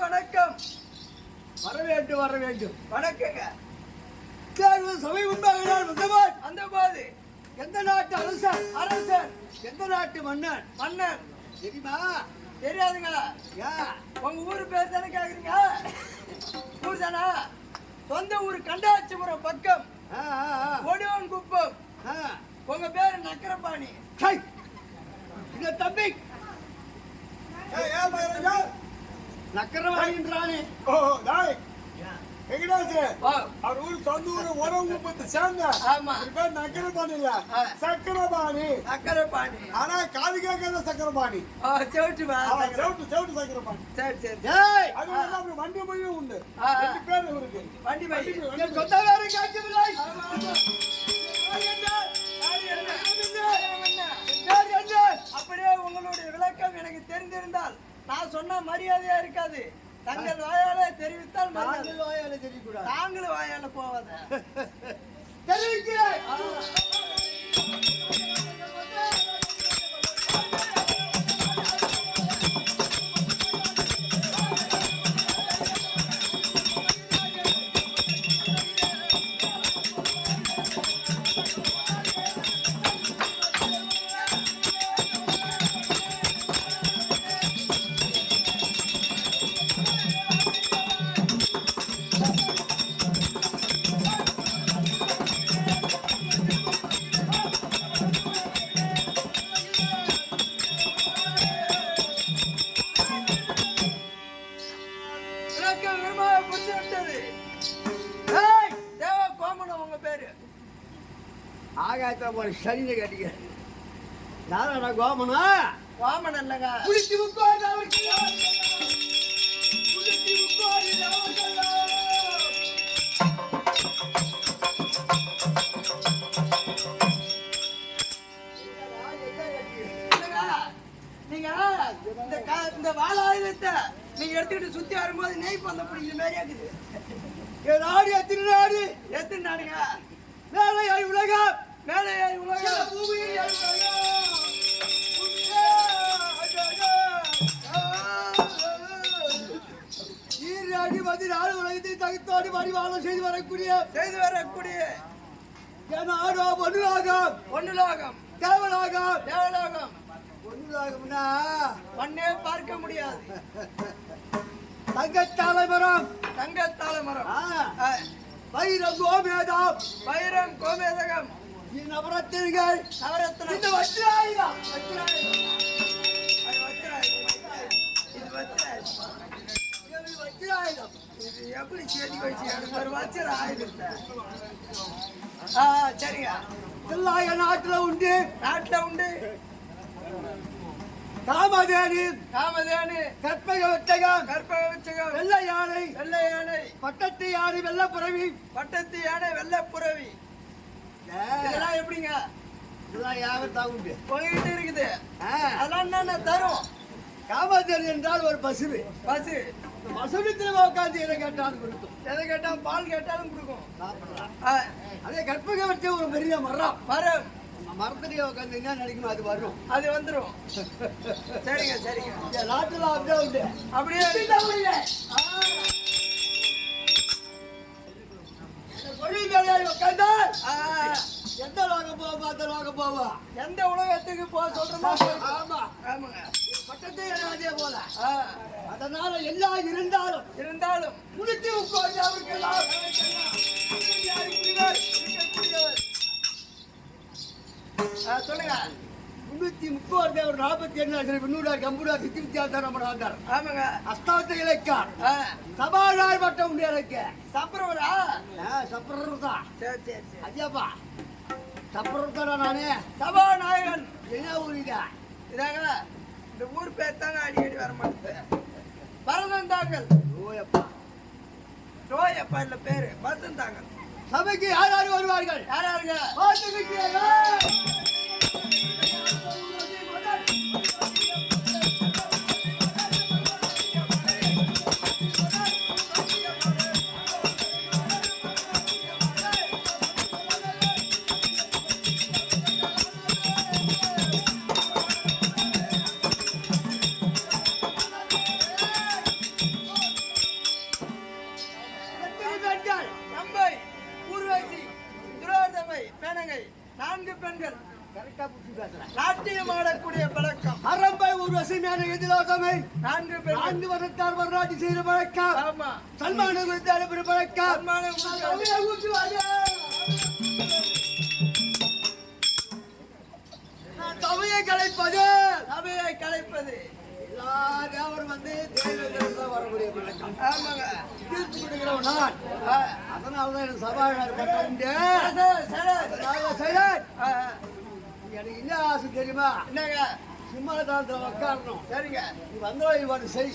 வணக்கம். வர வேண்டும் வர வேண்டும். வணக்கங்க. சபை உண்டாகிறார் வந்தவர். அந்த போது எந்த நாட்டு அரசர்? அரசர். எந்த நாட்டு மன்னன்? மன்னன். தெரியுமா? தெரியாதுங்களா? உங்க ஊரு பேர் தானே கேக்குறீங்க? ஊர் தானா? சொந்த ஊர் கண்டாச்சிபுரம் பக்கம் ஒடிவன் குப்பம். உங்க பேரு நக்கரபாணி. இந்த தம்பி நக்கரவாணின்றானே. அவர் ஊர் சொந்த ஊர் உறவு சேர்ந்த பேர் நக்கரபாணி இல்ல, சக்கரபாணி. சக்கரபாணி. ஆனா காது கேட்காத சக்கரபாணி. செவிட்டு சக்கரபாணி. சரி சரி. அது வந்து வண்டி மொழியும் உண்டு. ரெண்டு பேர் இவருக்கு வண்டி மொழி. அப்படியே உங்களுடைய விளக்கம் எனக்கு தெரிந்திருந்தால் நான் சொன்ன மரியாதையா இருக்காது. தங்கள் வாயால தெரிவித்தால் நாங்கள் வாயால தெரியக்கூடாது. நாங்களும் வாயால போவாத தெரிவிக்கிறேன். ஆகாயத்தில் ஒரு சனியை கட்டிக்க. யாரா கோமனா? வாமன் இல்லங்க. குளித்து முக்கோடு நீங்க இந்த வாழாயுதத்தை நீங்க எடுத்துக்கிட்டு சுத்தி வரும்போது நெய் பந்த பிடிக்கிற மாதிரி இருக்குது. நாடு எத்தனை நாடு? எத்தனை நாடுங்க? மேலையாய் உலகம். மேலையாய் உலகம். பூமியில் ஈராடி வந்து நாடு உலகத்தை தகுத்தோடு பரிவாளம் செய்து வரக்கூடிய நாடோ பொன்னுலோகம். பொன்னுலோகம். தேவலோகம். தேவலோகம். பொன்னுலோகம்னா மண்ணே பார்க்க முடியாது. தங்கத்தாலைமரம். தங்கத்தாலைமரம். வைரம் கோமேதம். வைரம் கோமேதகம். நவரத்தினங்கள். நவரத்தினம். இந்த வஜ்ராயுதம். வஜ்ராயுதம். இது எப்படி செடி வச்சு எனக்கு ஒரு வஜ்ராயுதத்தை. சரிங்க. எல்லா நாட்டுல உண்டு. நாட்டுல உண்டு. காமதேனு. காமதேனு. கற்பக விட்டகம். கற்பக விட்டகம். வெள்ளை யானை. வெள்ளை யானை. பட்டத்து யானை வெள்ளப்புறவி. பட்டத்து யானை வெள்ளப்புறவி. இதெல்லாம் எப்படிங்க? இதெல்லாம் யாகத்தான் உண்டு. உங்ககிட்ட இருக்குது. அதெல்லாம் என்ன தரும்? காமதேனு என்றால் ஒரு பசுவு. பசு. பசுவித்துல உட்காந்து எதை கேட்டாலும் கொடுக்கும். எதை கேட்டாலும் பால் கேட்டாலும் கொடுக்கும். அதே கற்பக விட்ட ஒரு பெரிய மரம். மரம். மரத்திலேயே உட்காந்து என்ன நினைக்கணும் அது வரும். அது வந்துடும். சரிங்க சரிங்க. நாட்டுல அப்படியே உண்டு. அப்படியே உட்காந்தா எந்த லோகம் போவா அந்த லோகம் போவா. எந்த உலகத்துக்கு போக சொல்றோமோ. ஆமா ஆமாங்க. பட்டத்தை அதே போல. அதனால எல்லாம் இருந்தாலும் குளித்து உட்கார்ந்து அவருக்கெல்லாம் சொல்லுங்க. 330 ஒரு 47 விண்ணூடார் கம்பூடார் சித்தி வித்தியாசம் வந்தார். ஆமாங்க. அஸ்தாவத்தை இலக்கார் சபாநாள் வட்டம் உண்டு எனக்கு. சப்ரவரா? சப்ரவர்தா. சரி சரி சரி. ஐயாப்பா சப்ரவர்தா. நானே சபாநாயகன். என்ன ஊர் இதா? இதாங்க இந்த ஊர் பேர் தாங்க அடிக்கடி வர மாட்டேன். பரதன் தாங்கல். ஓயப்பா. ஓயப்பா இல்ல பேரு பரதன் தாங்கல். சபைக்கு யார் வருவார்கள்? யாருங்க? ஒரு வசமையான எதிராகமை 4 வருடத்தார் வரலாற்று செய்த பழக்கம். ஆமா சன்மான கொடுத்து அனுப்புற பழக்கம். சபையை கலைப்பது சபையை கலைப்பது எல்லா தேவரும் வந்து தேவைதான் வரக்கூடிய பழக்கம். ஆமாங்க தீர்ப்பு கொடுக்கிறவன் நான். அதனாலதான் எனக்கு சபாநாயகர் பட்டம் எனக்கு என்ன ஆசை தெரியுமா? என்னங்க சிம்மாதானத்தில் உட்காரணும். சரிங்க நீ வந்தோம் இவன் செய்.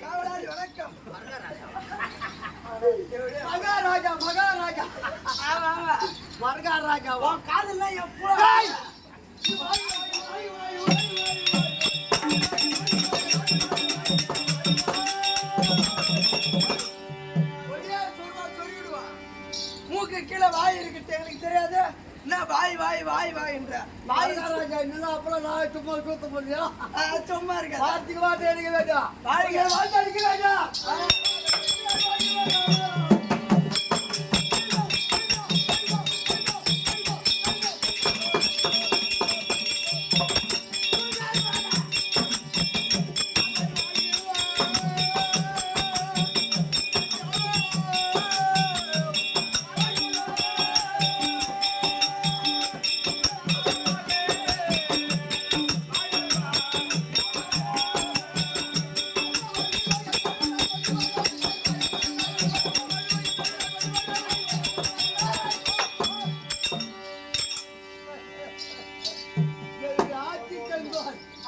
காவலாளி வணக்கம் மகாராஜா மகாராஜா மகாராஜாவா காதெல்லாம் எப்போ மூக்கு கீழே வாய் இருக்கு எனக்கு தெரியாது என்ன வாய் வாய் வாய் வாய் என்ற வாய் மகாராஜா இன்னும் அப்புறம் நான் சும்மா கூத்த முடியா? சும்மா இருக்க வார்த்தைக்கு வார்த்தை அடிக்க வேண்டாம். வாய்க்கு வார்த்தை அடிக்க வேண்டாம்.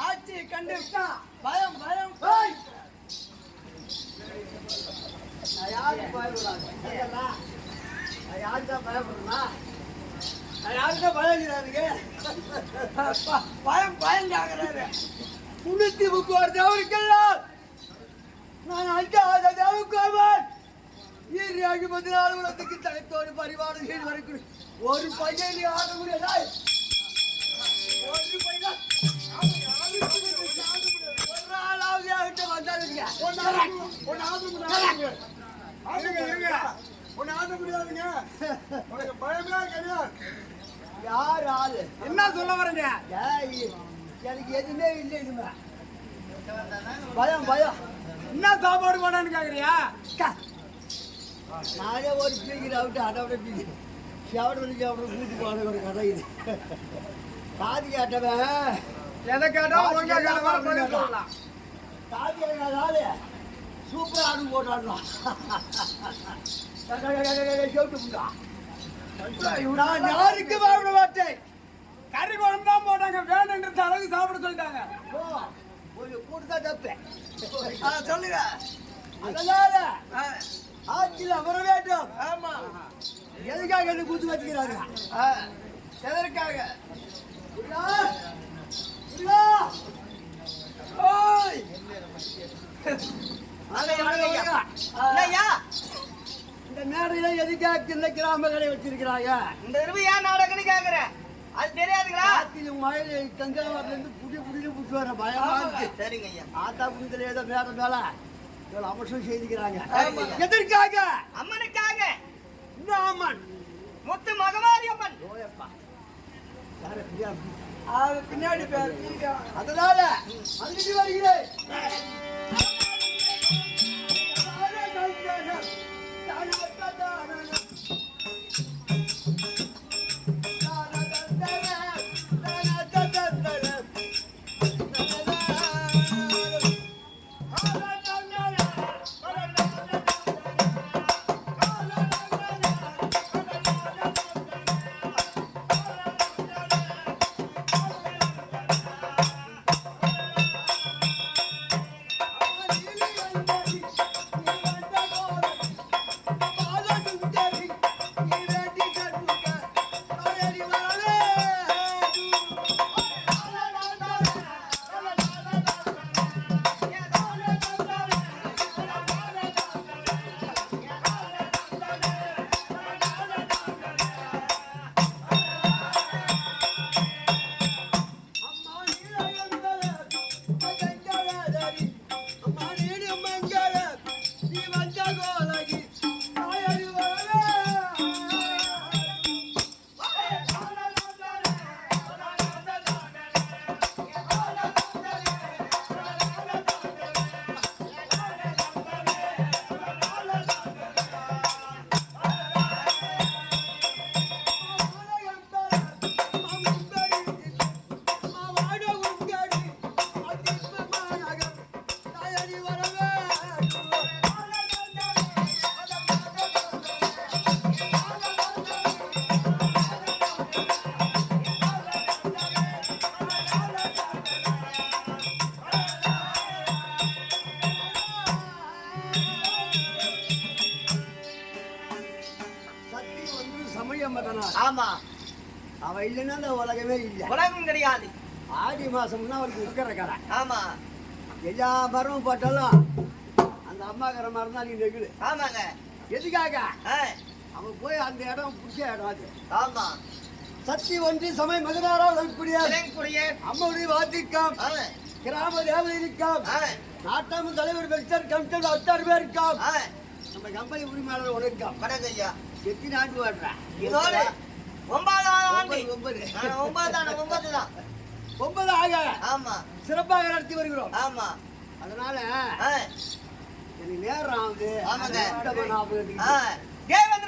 ஆட்சியை கண்டு பயம் பயம் நான் யாருக்கு பயப்படுறாங்க? நான் யாருக்கா பயப்படுறா? நான் யாருக்கா பயங்கிறாருங்க? பயம் பயங்காகிறாரு 330 தேவருக்கெல்லாம் நான் 5வது தேவக்குமாரன். ஈரியாகி 14 வருடத்துக்கு தலைத்தோடு பரிவாரம் செய்து வரக்கூடிய ஒரு பையன் நீ ஆட முடியாதா? ஒரு பையன் ஒரு ஆளாவது என்கிட்ட வந்தாருங்க. யார் ஆளு? என்ன சொல்ல வரீங்க? ஏய், எனக்கு எதுவுமே இல்லை இதுமே. பயம் பயம். என்ன சாப்பாடு போடான்னு கேக்குறியா? நானே ஒரு பீக்கிற விட்டு அதை விட பீக்கிற செவடு கூட்டு போன ஒரு கதை இது. காது கேட்டவன் எதை கேட்டா ஒழுங்கா சொல்லலாம். காது கேட்காதாலே சூப்பரா ஆடு போட்டாடலாம். நான் யாருக்கு பயப்பட மாட்டேன். கறி குழம்பு தான் போட்டாங்க, வேணுன்ற அளவுக்கு சாப்பிட சொல்லிட்டாங்க. ஒரு கூட்டுதா தப்பு. சொல்லுங்க அதனால ஆட்சியில் அமர வேண்டும். ஆமா எதுக்காக என்ன கூத்து வச்சுக்கிறாங்க? எதற்காக ஓய் இந்த மேடையில எதுக்காக இந்த கிராமங்களை வச்சிருக்கிறாங்க? இந்த இருவையா நாடகன்னு கேக்குறேன், அது தெரியாதுங்களா? ஆத்திலும் மழையில தஞ்சாவூர்ல இருந்து புடிச்சு வர பயமா இருக்கு. சரிங்க ஐயா. ஆத்தா குந்தல ஏதோ மேல மேல இவ்வளவு அவசரம் செய்திருக்கிறாங்க. எதற்காக? அம்மனுக்காக. இந்த அம்மன் முத்து மகமாரி அம்மன். ஓயப்பா யார பிரியா? பின்னாடி பேர். அதனால அங்கிட்டு வருகிறேன். இல்லைன்னா அந்த உலகமே இல்லை. உலகம் கிடையாது. ஆடி மாசம்னா அவருக்கு உட்கிற கடை. ஆமா. எல்லா மரமும் போட்டாலும் அந்த அம்மாக்கிற மரம் தான் நீ நெகிழு. ஆமாங்க. எதுக்காக? அவன் போய் அந்த இடம் பிடிச்ச இடம் அது. ஆமா. சக்தி ஒன்றி சமய மதுராரால் அம்மாவுடைய வாத்திருக்காம், கிராம தேவதை இருக்காம், நாட்டாம தலைவர் பெற்றார் கமிட்டர் 10 பேர் இருக்காம், நம்ம கம்பெனி உரிமையாளர் உழைக்காம். வணக்கய்யா. எத்தனை ஆண்டு வாடுறா? இதோட 9ஆம் ஆண்டு. 9 தான். 9 ஆக. ஆமா. சிறப்பாக நடத்தி வருகிறோம். ஆமா. அதனால எனக்கு நேரம் ஆகுது. ஆமாங்க. தேவன்